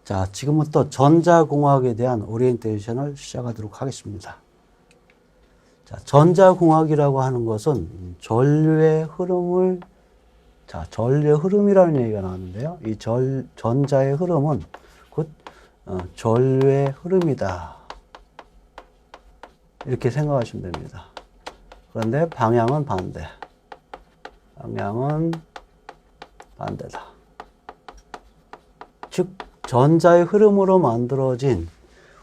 자, 지금부터 전자공학에 대한 오리엔테이션을 시작하도록 하겠습니다. 자, 전자공학이라고 하는 것은 전류의 흐름을, 자, 전류의 흐름이라는 얘기가 나왔는데요. 이 전자의 흐름은 곧 전류의 흐름이다. 이렇게 생각하시면 됩니다. 그런데 방향은 반대. 방향은 반대다. 즉, 전자의 흐름으로 만들어진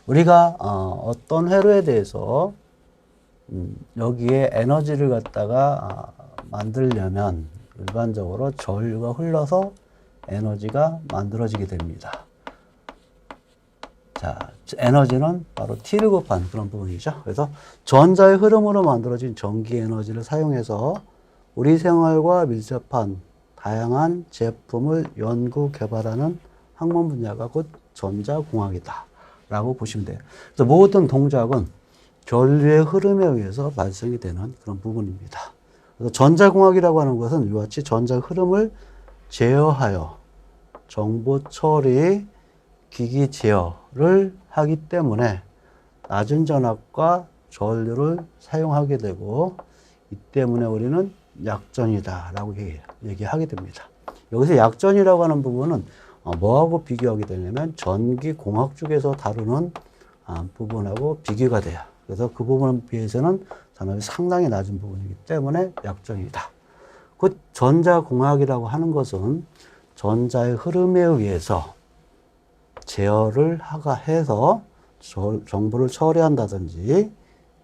우리가 어떤 회로에 대해서 여기에 에너지를 갖다가 만들려면 일반적으로 전류가 흘러서 에너지가 만들어지게 됩니다. 자, 에너지는 바로 T를 곱한 그런 부분이죠. 그래서 전자의 흐름으로 만들어진 전기 에너지를 사용해서 우리 생활과 밀접한 다양한 제품을 연구 개발하는 학문 분야가 곧 전자공학이다 라고 보시면 돼요. 그래서 모든 동작은 전류의 흐름에 의해서 발생이 되는 그런 부분입니다. 그래서 전자공학이라고 하는 것은 이와 같이 전자 흐름을 제어하여 정보 처리, 기기 제어를 하기 때문에 낮은 전압과 전류를 사용하게 되고, 이 때문에 우리는 약전이다 라고 얘기하게 됩니다. 여기서 약전이라고 하는 부분은 뭐하고 비교하게 되냐면 전기공학 쪽에서 다루는 부분하고 비교가 돼요. 그래서 그 부분에 비해서는 전압이 상당히 낮은 부분이기 때문에 약전이다. 곧 전자공학이라고 하는 것은 전자의 흐름에 의해서 제어를 해서 정보를 처리한다든지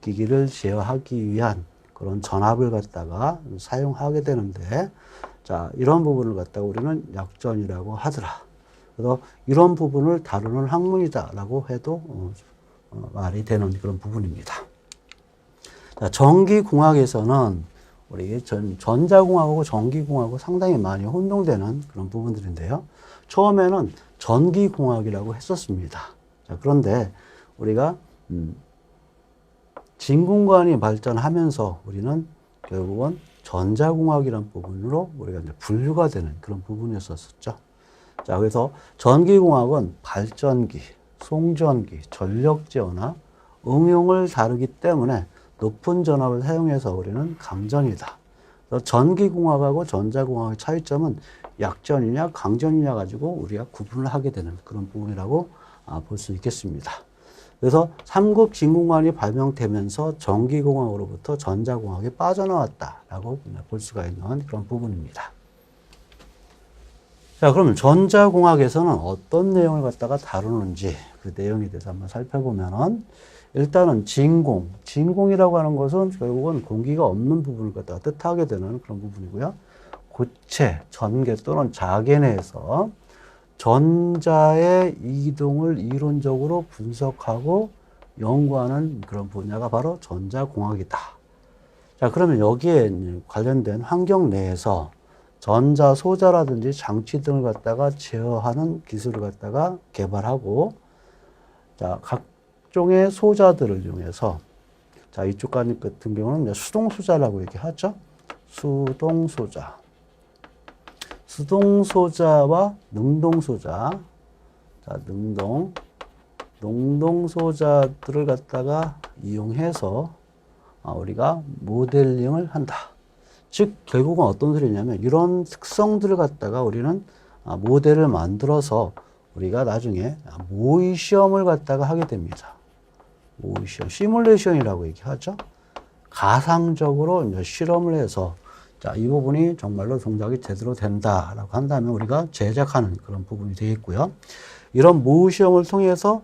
기기를 제어하기 위한 그런 전압을 갖다가 사용하게 되는데, 자, 이런 부분을 갖다가 우리는 약전이라고 하더라. 그래서 이런 부분을 다루는 학문이다라고 해도 말이 되는 그런 부분입니다. 자, 전기공학에서는 우리 전자공학하고 전기공학하고 상당히 많이 혼동되는 그런 부분들인데요. 처음에는 전기공학이라고 했었습니다. 자, 그런데 우리가 진공관이 발전하면서 우리는 결국은 전자공학이라는 부분으로 우리가 이제 분류가 되는 그런 부분이었었죠. 자, 그래서 전기공학은 발전기, 송전기, 전력제어나 응용을 다루기 때문에 높은 전압을 사용해서 우리는 강전이다. 그래서 전기공학하고 전자공학의 차이점은 약전이냐 강전이냐 가지고 우리가 구분을 하게 되는 그런 부분이라고 볼 수 있겠습니다. 그래서 삼국 진공관이 발명되면서 전기공학으로부터 전자공학이 빠져나왔다라고 볼 수가 있는 그런 부분입니다. 자, 그러면 전자공학에서는 어떤 내용을 갖다가 다루는지 그 내용에 대해서 한번 살펴보면은, 일단은 진공이라고 하는 것은 결국은 공기가 없는 부분을 갖다가 뜻하게 되는 그런 부분이고요. 고체, 전개 또는 자계 내에서 전자의 이동을 이론적으로 분석하고 연구하는 그런 분야가 바로 전자공학이다. 자, 그러면 여기에 관련된 환경 내에서 전자 소자라든지 장치 등을 갖다가 제어하는 기술을 갖다가 개발하고, 자, 각종의 소자들을 이용해서, 자, 이쪽 같은 경우는 수동소자라고 얘기하죠. 수동소자. 수동소자와 능동소자. 자, 능동소자들을 갖다가 이용해서 우리가 모델링을 한다. 즉, 결국은 어떤 소리냐면 이런 특성들을 갖다가 우리는 모델을 만들어서 우리가 나중에 모의 시험을 갖다가 하게 됩니다. 모의 시험, 시뮬레이션이라고 얘기하죠. 가상적으로 이제 실험을 해서, 자, 이 부분이 정말로 동작이 제대로 된다라고 한다면 우리가 제작하는 그런 부분이 되겠고요. 이런 모의 시험을 통해서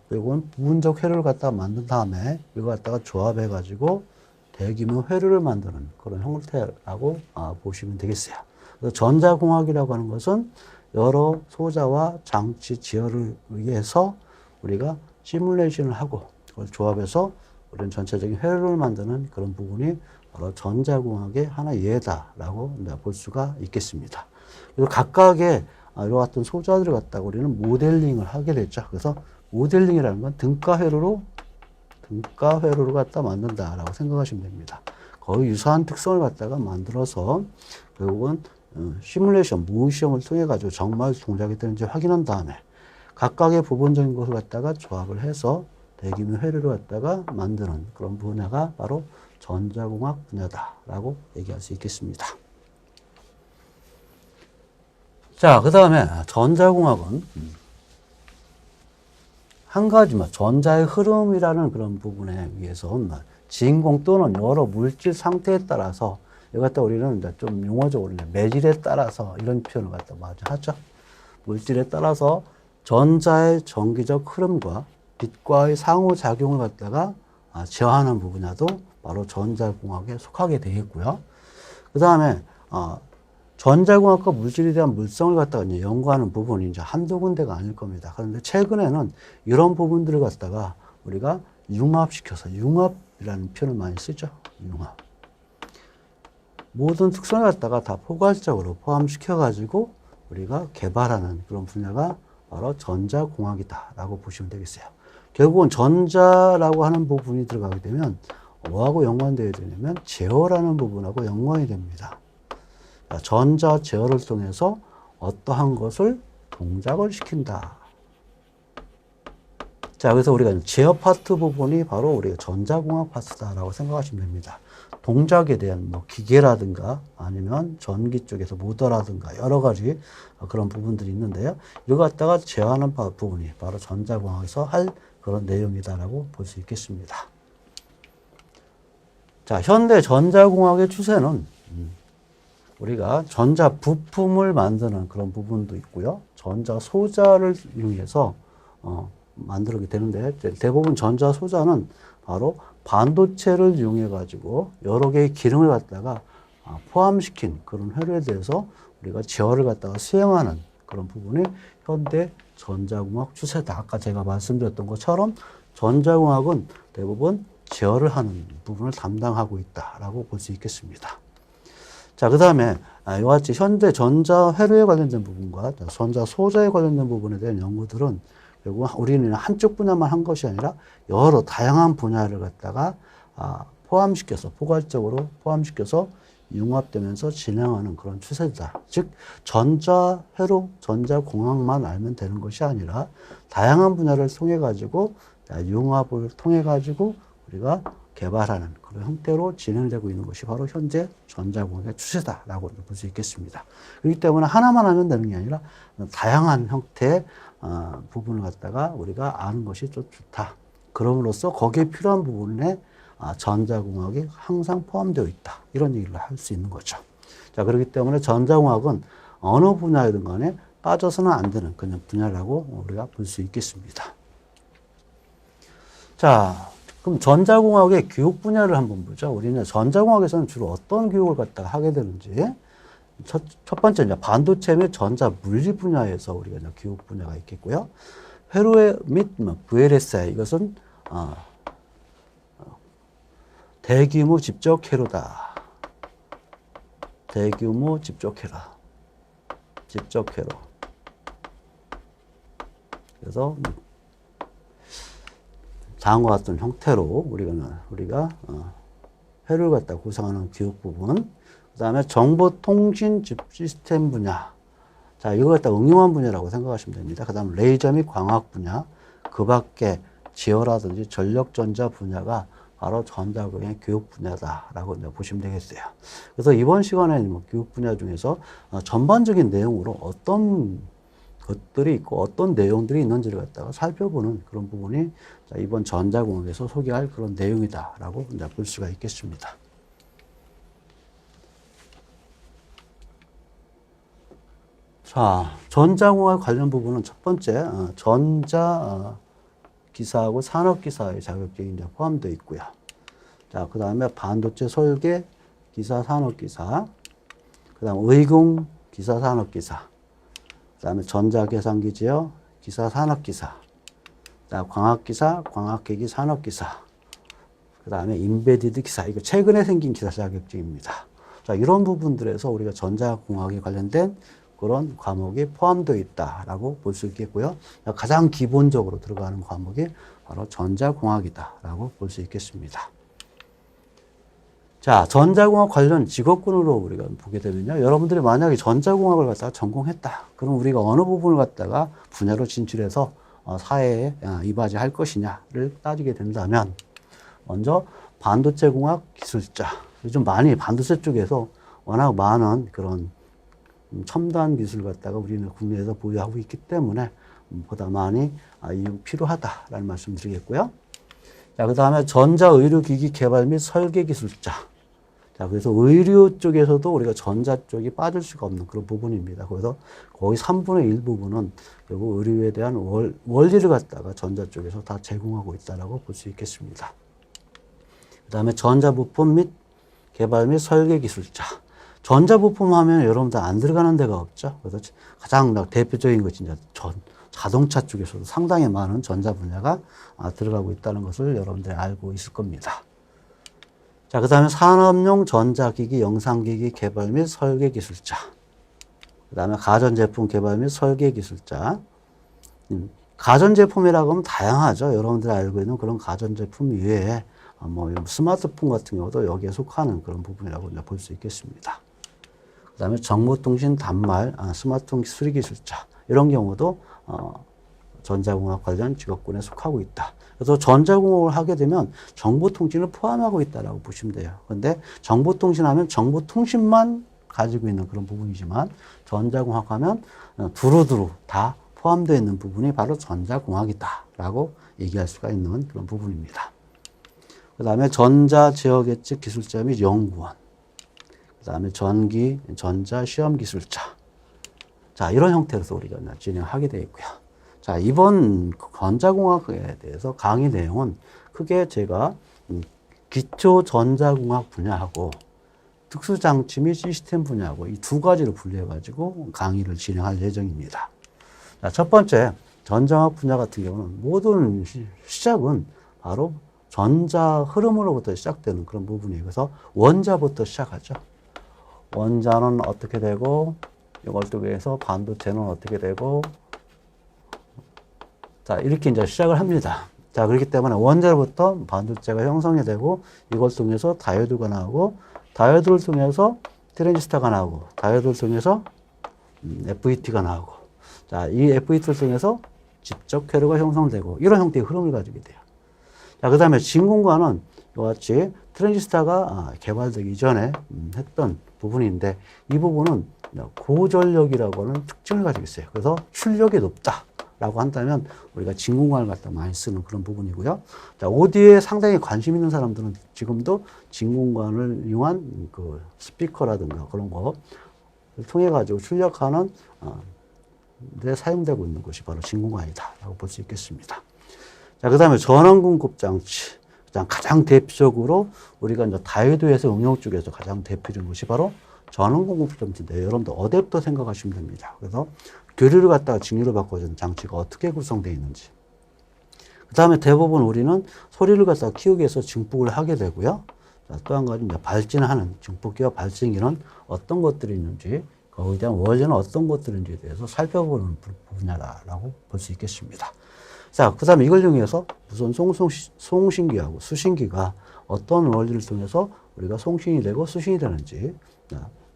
결국은 부분적 회로를 갖다가 만든 다음에 이거 갖다가 조합해 가지고 대규모 회로를 만드는 그런 형태라고 보시면 되겠어요. 그래서 전자공학이라고 하는 것은 여러 소자와 장치 제어를 위해서 우리가 시뮬레이션을 하고 그걸 조합해서 우리는 전체적인 회로를 만드는 그런 부분이 바로 전자공학의 하나의 예다라고 볼 수가 있겠습니다. 그래서 각각의 이와 같은 소자들을 갖다가 우리는 모델링을 하게 됐죠. 그래서 모델링이라는 건 등가 회로로 갖다 만든다라고 생각하시면 됩니다. 거의 유사한 특성을 갖다가 만들어서 결국은 시뮬레이션, 모의 시험을 통해 가지고 정말 동작이 되는지 확인한 다음에 각각의 부분적인 것을 갖다가 조합을 해서 대규모 회로를 갖다가 만드는 그런 분야가 바로 전자공학 분야다라고 얘기할 수 있겠습니다. 자, 그 다음에 전자공학은 한 가지 전자의 흐름이라는 그런 부분에 의해서 진공 또는 여러 물질 상태에 따라서 이거 갖다 우리는 좀 용어적으로 매질에 따라서 이런 표현을 갖다 많이 하죠. 물질에 따라서 전자의 전기적 흐름과 빛과의 상호작용을 갖다가 제어하는 분야도 바로 전자공학에 속하게 되겠고요. 그 다음에 전자공학과 물질에 대한 물성을 갖다가 이제 연구하는 부분이 이제 한두 군데가 아닐 겁니다. 그런데 최근에는 이런 부분들을 갖다가 우리가 융합시켜서 융합이라는 표현을 많이 쓰죠. 융합. 모든 특성을 갖다가 다 포괄적으로 포함시켜가지고 우리가 개발하는 그런 분야가 바로 전자공학이다라고 보시면 되겠어요. 결국은 전자라고 하는 부분이 들어가게 되면 뭐하고 연관되어야 되냐면 제어라는 부분하고 연관이 됩니다. 전자 제어를 통해서 어떠한 것을 동작을 시킨다. 자, 그래서 우리가 제어 파트 부분이 바로 우리가 전자공학 파트다라고 생각하시면 됩니다. 동작에 대한 기계라든가 아니면 전기 쪽에서 모터라든가 여러 가지 그런 부분들이 있는데요. 이거 갖다가 제어하는 부분이 바로 전자공학에서 할 그런 내용이다라고 볼 수 있겠습니다. 자, 현대 전자공학의 추세는 우리가 전자 부품을 만드는 그런 부분도 있고요. 전자 소자를 이용해서 만들게 되는데 대부분 전자 소자는 바로 반도체를 이용해 가지고 여러 개의 기능을 갖다가 포함시킨 그런 회로에 대해서 우리가 제어를 갖다가 수행하는 그런 부분이 현대 전자공학 추세다. 아까 제가 말씀드렸던 것처럼 전자공학은 대부분 제어를 하는 부분을 담당하고 있다라고 볼 수 있겠습니다. 자, 그 다음에 이와 같이 현대 전자 회로에 관련된 부분과 전자 소자에 관련된 부분에 대한 연구들은 결국 우리는 한쪽 분야만 한 것이 아니라 여러 다양한 분야를 갖다가 포함시켜서 포괄적으로 포함시켜서 융합되면서 진행하는 그런 추세다. 즉 전자 회로, 전자 공학만 알면 되는 것이 아니라 다양한 분야를 통해 가지고 융합을 통해 가지고 우리가 개발하는 그런 형태로 진행되고 있는 것이 바로 현재 전자공학의 추세다라고 볼 수 있겠습니다. 그렇기 때문에 하나만 하면 되는 게 아니라 다양한 형태의 부분을 갖다가 우리가 아는 것이 좀 좋다. 그럼으로써 거기에 필요한 부분에 전자공학이 항상 포함되어 있다. 이런 얘기를 할 수 있는 거죠. 자, 그렇기 때문에 전자공학은 어느 분야이든 간에 빠져서는 안 되는 그냥 분야라고 우리가 볼 수 있겠습니다. 자, 그럼 전자공학의 교육 분야를 한번 보죠. 우리는 전자공학에서는 주로 어떤 교육을 갖다가 하게 되는지. 첫 번째, 이제 반도체 및 전자 물리 분야에서 우리가 이제 교육 분야가 있겠고요. 회로에 및 VLSI, 이것은, 대규모 집적 회로다. 대규모 집적 회로. 집적 회로. 그래서, 다음과 같은 형태로 우리가 회로를 갖다 구성하는 교육 부분, 그 다음에 정보통신 시스템 분야. 자, 이거 갖다 응용한 분야라고 생각하시면 됩니다. 그 다음 레이저 및 광학 분야, 그 밖에 지어라든지 전력전자 분야가 바로 전자공학의 교육 분야다라고 보시면 되겠어요. 그래서 이번 시간에 교육 분야 중에서 전반적인 내용으로 어떤 것들이 있고 어떤 내용들이 있는지를 갖다가 살펴보는 그런 부분이 이번 전자공학에서 소개할 그런 내용이다라고 볼 수가 있겠습니다. 자, 전자공학 관련 부분은 첫 번째 전자 기사하고 산업기사의 자격증이 이제 포함되어 있고요. 자, 그 다음에 반도체 설계 기사 산업기사, 그 다음 의공 기사 산업기사, 그 다음에 전자계산기 제어 기사 산업기사, 그다음 광학기사, 광학계기 산업기사, 그 다음에 인베디드 기사, 이거 최근에 생긴 기사 자격증입니다. 자, 이런 부분들에서 우리가 전자공학에 관련된 그런 과목이 포함되어 있다라고 볼 수 있겠고요. 가장 기본적으로 들어가는 과목이 바로 전자공학이다라고 볼 수 있겠습니다. 자, 전자공학 관련 직업군으로 우리가 보게 되면요. 여러분들이 만약에 전자공학을 갖다가 전공했다. 그럼 우리가 어느 부분을 갖다가 분야로 진출해서 사회에 이바지할 것이냐를 따지게 된다면 먼저 반도체공학 기술자. 요즘 많이 반도체 쪽에서 워낙 많은 그런 첨단 기술 갖다가 우리는 국내에서 보유하고 있기 때문에 보다 많이 이용 필요하다라는 말씀 드리겠고요. 자, 그 다음에 전자의료기기 개발 및 설계 기술자. 자, 그래서 의료 쪽에서도 우리가 전자 쪽이 빠질 수가 없는 그런 부분입니다. 그래서 거의 3분의 1 부분은 결국 의료에 대한 원리를 갖다가 전자 쪽에서 다 제공하고 있다라고 볼 수 있겠습니다. 그 다음에 전자부품 및 개발 및 설계 기술자. 전자부품 하면 여러분들 안 들어가는 데가 없죠. 그래서 가장 대표적인 것 진짜 자동차 쪽에서도 상당히 많은 전자 분야가 들어가고 있다는 것을 여러분들이 알고 있을 겁니다. 자, 그 다음에 산업용 전자기기, 영상기기 개발 및 설계 기술자. 그 다음에 가전제품 개발 및 설계 기술자. 가전제품이라고 하면 다양하죠. 여러분들이 알고 있는 그런 가전제품 이외에 스마트폰 같은 경우도 여기에 속하는 그런 부분이라고 볼 수 있겠습니다. 그 다음에 정보통신 단말, 스마트폰 수리기술자. 이런 경우도 전자공학 관련 직업군에 속하고 있다. 그래서 전자공학을 하게 되면 정보통신을 포함하고 있다라고 보시면 돼요. 그런데 정보통신하면 정보통신만 가지고 있는 그런 부분이지만 전자공학 하면 두루두루 다 포함되어 있는 부분이 바로 전자공학이다라고 얘기할 수가 있는 그런 부분입니다. 그 다음에 전자제어계측 기술자 및 연구원. 그 다음에 전기, 전자시험기술자. 자, 이런 형태로서 우리가 진행하게 되어 있고요. 자, 이번 전자공학에 대해서 강의 내용은 크게 제가 기초 전자공학 분야하고 특수장치 및 시스템 분야하고 이 두 가지로 분류해가지고 강의를 진행할 예정입니다. 자, 첫 번째, 전자공학 분야 같은 경우는 모든 시작은 바로 전자 흐름으로부터 시작되는 그런 부분이에요. 그래서 원자부터 시작하죠. 원자는 어떻게 되고, 이걸 통해서 반도체는 어떻게 되고, 자, 이렇게 이제 시작을 합니다. 자, 그렇기 때문에 원자로부터 반도체가 형성이 되고, 이걸 통해서 다이오드가 나오고, 다이오드를 통해서 트랜지스터가 나오고, 다이오드를 통해서 FET가 나오고, 자, 이 FET를 통해서 직접 회로가 형성되고, 이런 형태의 흐름을 가지게 돼요. 자, 그 다음에 진공관은 이와 같이 트랜지스터가 개발되기 이전에 했던 부분인데, 이 부분은 고전력이라고 하는 특징을 가지고 있어요. 그래서 출력이 높다라고 한다면 우리가 진공관을 갖다 많이 쓰는 그런 부분이고요. 자, 오디오에 상당히 관심 있는 사람들은 지금도 진공관을 이용한 그 스피커라든가 그런 거를 통해 가지고 출력하는 데 사용되고 있는 것이 바로 진공관이다라고 볼 수 있겠습니다. 자, 그 다음에 전원공급 장치. 가장 대표적으로 우리가 이제 다이오드에서 응용 쪽에서 가장 대표적인 것이 바로 전원공급 장치인데, 여러분들 어댑터 생각하시면 됩니다. 그래서 교류를 갖다가 직류로 바꿔주는 장치가 어떻게 구성되어 있는지. 그 다음에 대부분 우리는 소리를 갖다가 키우기 위해서 증폭을 하게 되고요. 또 한 가지 발진하는 증폭기와 발진기는 어떤 것들이 있는지, 거기에 대한 원리는 어떤 것들인지에 대해서 살펴보는 분야라고 볼 수 있겠습니다. 자, 그 다음에 이걸 이용해서 무슨 송신기하고 수신기가 어떤 원리를 통해서 우리가 송신이 되고 수신이 되는지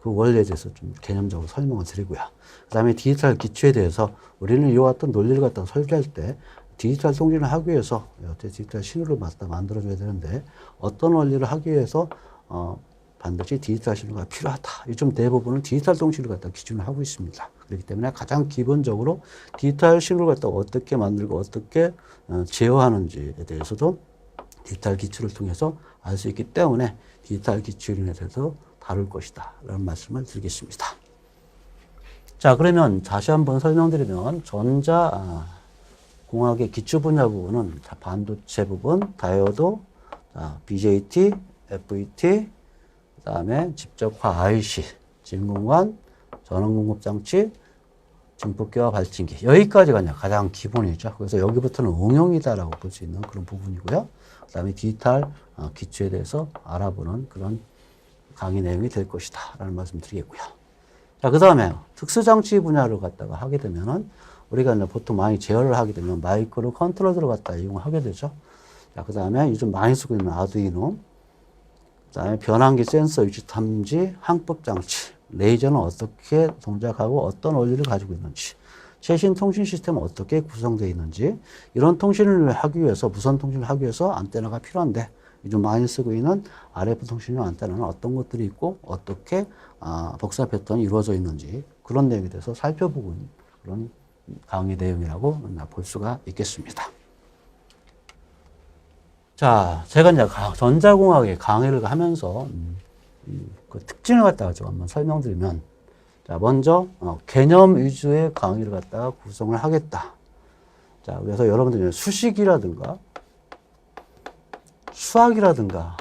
그 원리에 대해서 좀 개념적으로 설명을 드리고요. 그 다음에 디지털 기초에 대해서 우리는 이와 같은 논리를 갖다가 설계할 때 디지털 송신을 하기 위해서 디지털 신호를 만들어줘야 되는데 어떤 원리를 하기 위해서 반드시 디지털 신호가 필요하다. 요즘 대부분은 디지털 송신을 갖다 기준을 하고 있습니다. 그렇기 때문에 가장 기본적으로 디지털 신호를 갖다가 어떻게 만들고 어떻게 제어하는지에 대해서도 디지털 기초를 통해서 알 수 있기 때문에 디지털 기초에 대해서 다룰 것이다 라는 말씀을 드리겠습니다. 자, 그러면 다시 한번 설명드리면 전자공학의 기초 분야 부분은 반도체 부분, 다이오드, BJT, FET, 그 다음에 집적화 IC, 진공관, 전원공급장치, 증폭기와 발진기. 여기까지가 가장 기본이죠. 그래서 여기부터는 응용이다라고 볼 수 있는 그런 부분이고요. 그 다음에 디지털 기초에 대해서 알아보는 그런 강의 내용이 될 것이다 라는 말씀 드리겠고요. 자, 그 다음에 특수장치 분야를 갖다가 하게 되면은 우리가 보통 많이 제어를 하게 되면 마이크로 컨트롤러를 갖다 이용하게 되죠. 자, 그 다음에 요즘 많이 쓰고 있는 아두이노, 그다음에 변환기, 센서, 위치 탐지, 항법 장치, 레이저는 어떻게 동작하고 어떤 원리를 가지고 있는지, 최신 통신 시스템은 어떻게 구성되어 있는지, 이런 통신을 하기 위해서, 무선 통신을 하기 위해서 안테나가 필요한데, 요즘 많이 쓰고 있는 RF 통신용 안테나는 어떤 것들이 있고, 어떻게 복사 패턴이 이루어져 있는지, 그런 내용에 대해서 살펴보고 있는 그런 강의 내용이라고 볼 수가 있겠습니다. 자, 제가 이제 전자공학의 강의를 하면서 그 특징을 갖다가 좀 한번 설명드리면, 자, 먼저 개념 위주의 강의를 갖다가 구성을 하겠다. 자, 그래서 여러분들 수식이라든가 수학이라든가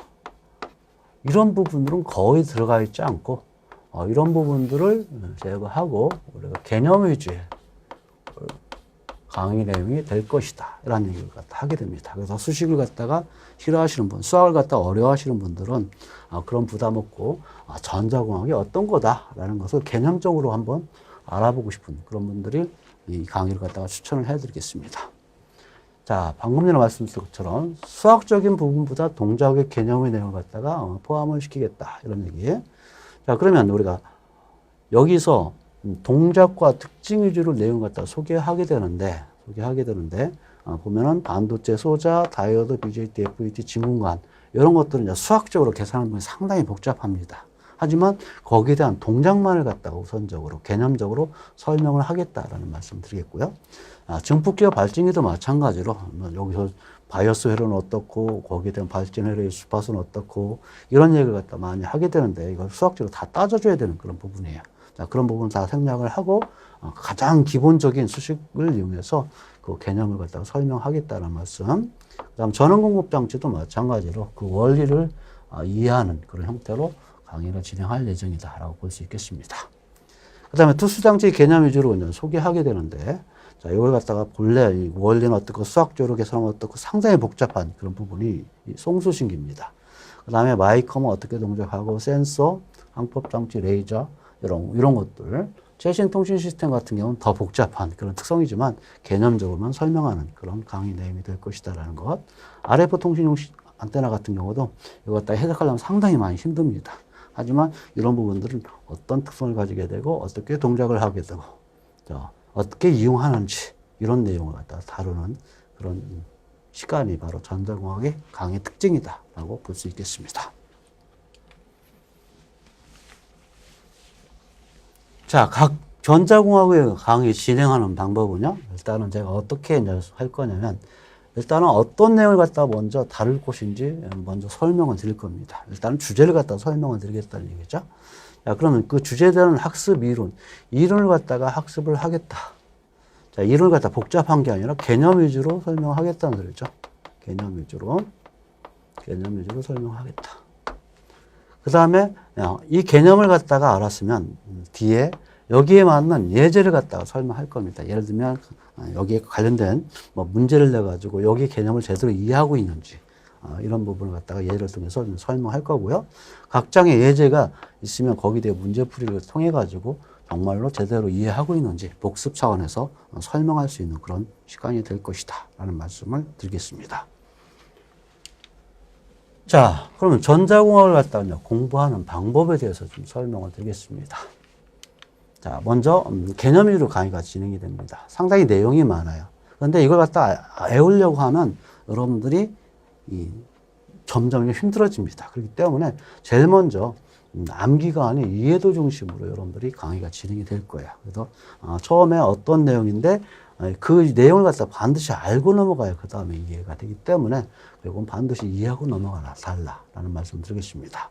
이런 부분들은 거의 들어가 있지 않고 이런 부분들을 제거하고 우리가 개념 위주의 강의 내용이 될 것이다. 이라는 얘기를 갖다 하게 됩니다. 그래서 수식을 갖다가 싫어하시는 분, 수학을 갖다가 어려워하시는 분들은 그런 부담 없고 전자공학이 어떤 거다라는 것을 개념적으로 한번 알아보고 싶은 그런 분들이 이 강의를 갖다가 추천을 해드리겠습니다. 자, 방금 전에 말씀드린 것처럼 수학적인 부분보다 동작의 개념의 내용을 갖다가 포함을 시키겠다. 이런 얘기. 자, 그러면 우리가 여기서 동작과 특징 위주로 내용을 갖다가 소개하게 되는데, 보면은 반도체 소자, 다이오드, BJT, FET, 진공관, 이런 것들은 이제 수학적으로 계산하는 건 상당히 복잡합니다. 하지만 거기에 대한 동작만을 갖다가 우선적으로, 개념적으로 설명을 하겠다라는 말씀 드리겠고요. 증폭기와 발진기도 마찬가지로, 여기서 바이어스 회로는 어떻고, 거기에 대한 발진 회로의 주파수는 어떻고, 이런 얘기를 갖다 많이 하게 되는데, 이걸 수학적으로 다 따져줘야 되는 그런 부분이에요. 자, 그런 부분을 다 생략을 하고, 가장 기본적인 수식을 이용해서 그 개념을 갖다가 설명하겠다는 말씀. 그 다음 전원공급장치도 마찬가지로 그 원리를 이해하는 그런 형태로 강의를 진행할 예정이다라고 볼 수 있겠습니다. 그 다음에 투수장치 개념 위주로 이제 소개하게 되는데, 자, 이걸 갖다가 본래 이 원리는 어떻고 수학적으로 계산하면 어떻고 상당히 복잡한 그런 부분이 이 송수신기입니다. 그 다음에 마이컴은 어떻게 동작하고 센서, 항법장치, 레이저, 이런 것들. 최신 통신 시스템 같은 경우는 더 복잡한 그런 특성이지만 개념적으로만 설명하는 그런 강의 내용이 될 것이다라는 것. RF 통신용 안테나 같은 경우도 이거 다 해석하려면 상당히 많이 힘듭니다. 하지만 이런 부분들은 어떤 특성을 가지게 되고 어떻게 동작을 하게 되고 어떻게 이용하는지 이런 내용을 갖다 다루는 그런 시간이 바로 전자공학의 강의 특징이다라고 볼 수 있겠습니다. 자, 각 전자공학의 강의 진행하는 방법은요, 일단은 제가 어떻게 이제 할 거냐면, 일단은 어떤 내용을 갖다 먼저 다룰 것인지 먼저 설명을 드릴 겁니다. 일단은 주제를 갖다 설명을 드리겠다는 얘기죠. 자, 그러면 그 주제에 대한 학습 이론을 갖다가 학습을 하겠다. 자, 이론을 갖다 복잡한 게 아니라 개념 위주로 설명하겠다는 소리죠. 개념 위주로 설명하겠다. 그 다음에 이 개념을 갖다가 알았으면 뒤에 여기에 맞는 예제를 갖다가 설명할 겁니다. 예를 들면 여기에 관련된 문제를 내가지고 여기 개념을 제대로 이해하고 있는지 이런 부분을 갖다가 예를 통해서 설명할 거고요. 각 장의 예제가 있으면 거기에 대해 문제풀이를 통해 가지고 정말로 제대로 이해하고 있는지 복습 차원에서 설명할 수 있는 그런 시간이 될 것이다 라는 말씀을 드리겠습니다. 자, 그러면 전자공학을 갖다가 공부하는 방법에 대해서 좀 설명을 드리겠습니다. 자, 먼저 개념 위로 강의가 진행이 됩니다. 상당히 내용이 많아요. 그런데 이걸 갖다 외우려고 하면 여러분들이 점점 힘들어집니다. 그렇기 때문에 제일 먼저 암기가 아닌 이해도 중심으로 여러분들이 강의가 진행이 될 거예요. 그래서 처음에 어떤 내용인데 그 내용을 갖다 반드시 알고 넘어가야 그 다음에 이해가 되기 때문에 이건 반드시 이해하고 넘어가라 달라라는 말씀 드리겠습니다.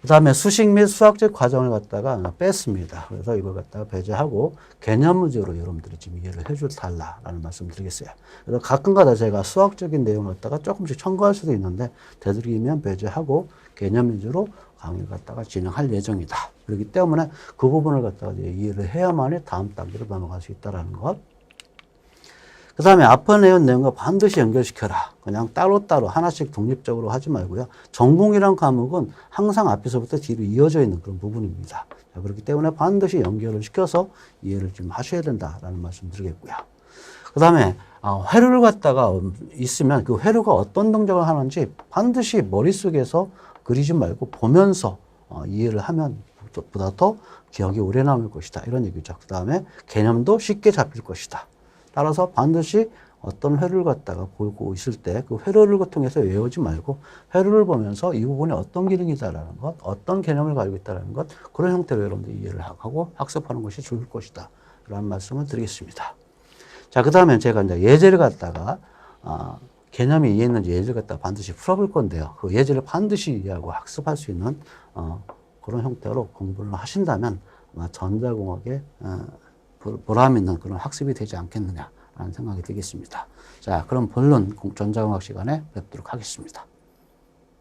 그 다음에 수식 및 수학적 과정을 갖다가 뺐습니다. 그래서 이걸 갖다가 배제하고 개념 문제로 여러분들이 지금 이해를 해줄 달라라는 말씀 드리겠어요. 그래서 가끔가다 제가 수학적인 내용을 갖다가 조금씩 첨가할 수도 있는데 되도록이면 배제하고 개념 위주로 강의를 갖다가 진행할 예정이다. 그렇기 때문에 그 부분을 갖다가 이해를 해야만이 다음 단계로 넘어갈 수 있다는 것. 그 다음에 앞에 내용 내용과 반드시 연결시켜라. 그냥 따로따로 하나씩 독립적으로 하지 말고요. 전공이란 과목은 항상 앞에서부터 뒤로 이어져 있는 그런 부분입니다. 자, 그렇기 때문에 반드시 연결을 시켜서 이해를 좀 하셔야 된다라는 말씀 드리겠고요. 그 다음에 회로를 갖다가 있으면 그 회로가 어떤 동작을 하는지 반드시 머릿속에서 그리지 말고 보면서 이해를 하면 보다 더 기억이 오래 남을 것이다. 이런 얘기죠. 그 다음에 개념도 쉽게 잡힐 것이다. 따라서 반드시 어떤 회로를 갖다가 보고 있을 때 그 회로를 통해서 외우지 말고 회로를 보면서 이 부분에 어떤 기능이다라는 것, 어떤 개념을 가지고 있다라는 것, 그런 형태로 여러분들 이해를 하고 학습하는 것이 좋을 것이다. 라는 말씀을 드리겠습니다. 자, 그 다음에 제가 이제 예제를 갖다가, 개념이 이해했는지 예제를 갖다가 반드시 풀어볼 건데요. 그 예제를 반드시 이해하고 학습할 수 있는, 그런 형태로 공부를 하신다면 아마 전자공학에, 보람 있는 그런 학습이 되지 않겠느냐라는 생각이 들겠습니다. 자, 그럼 본론 전자공학 시간에 뵙도록 하겠습니다.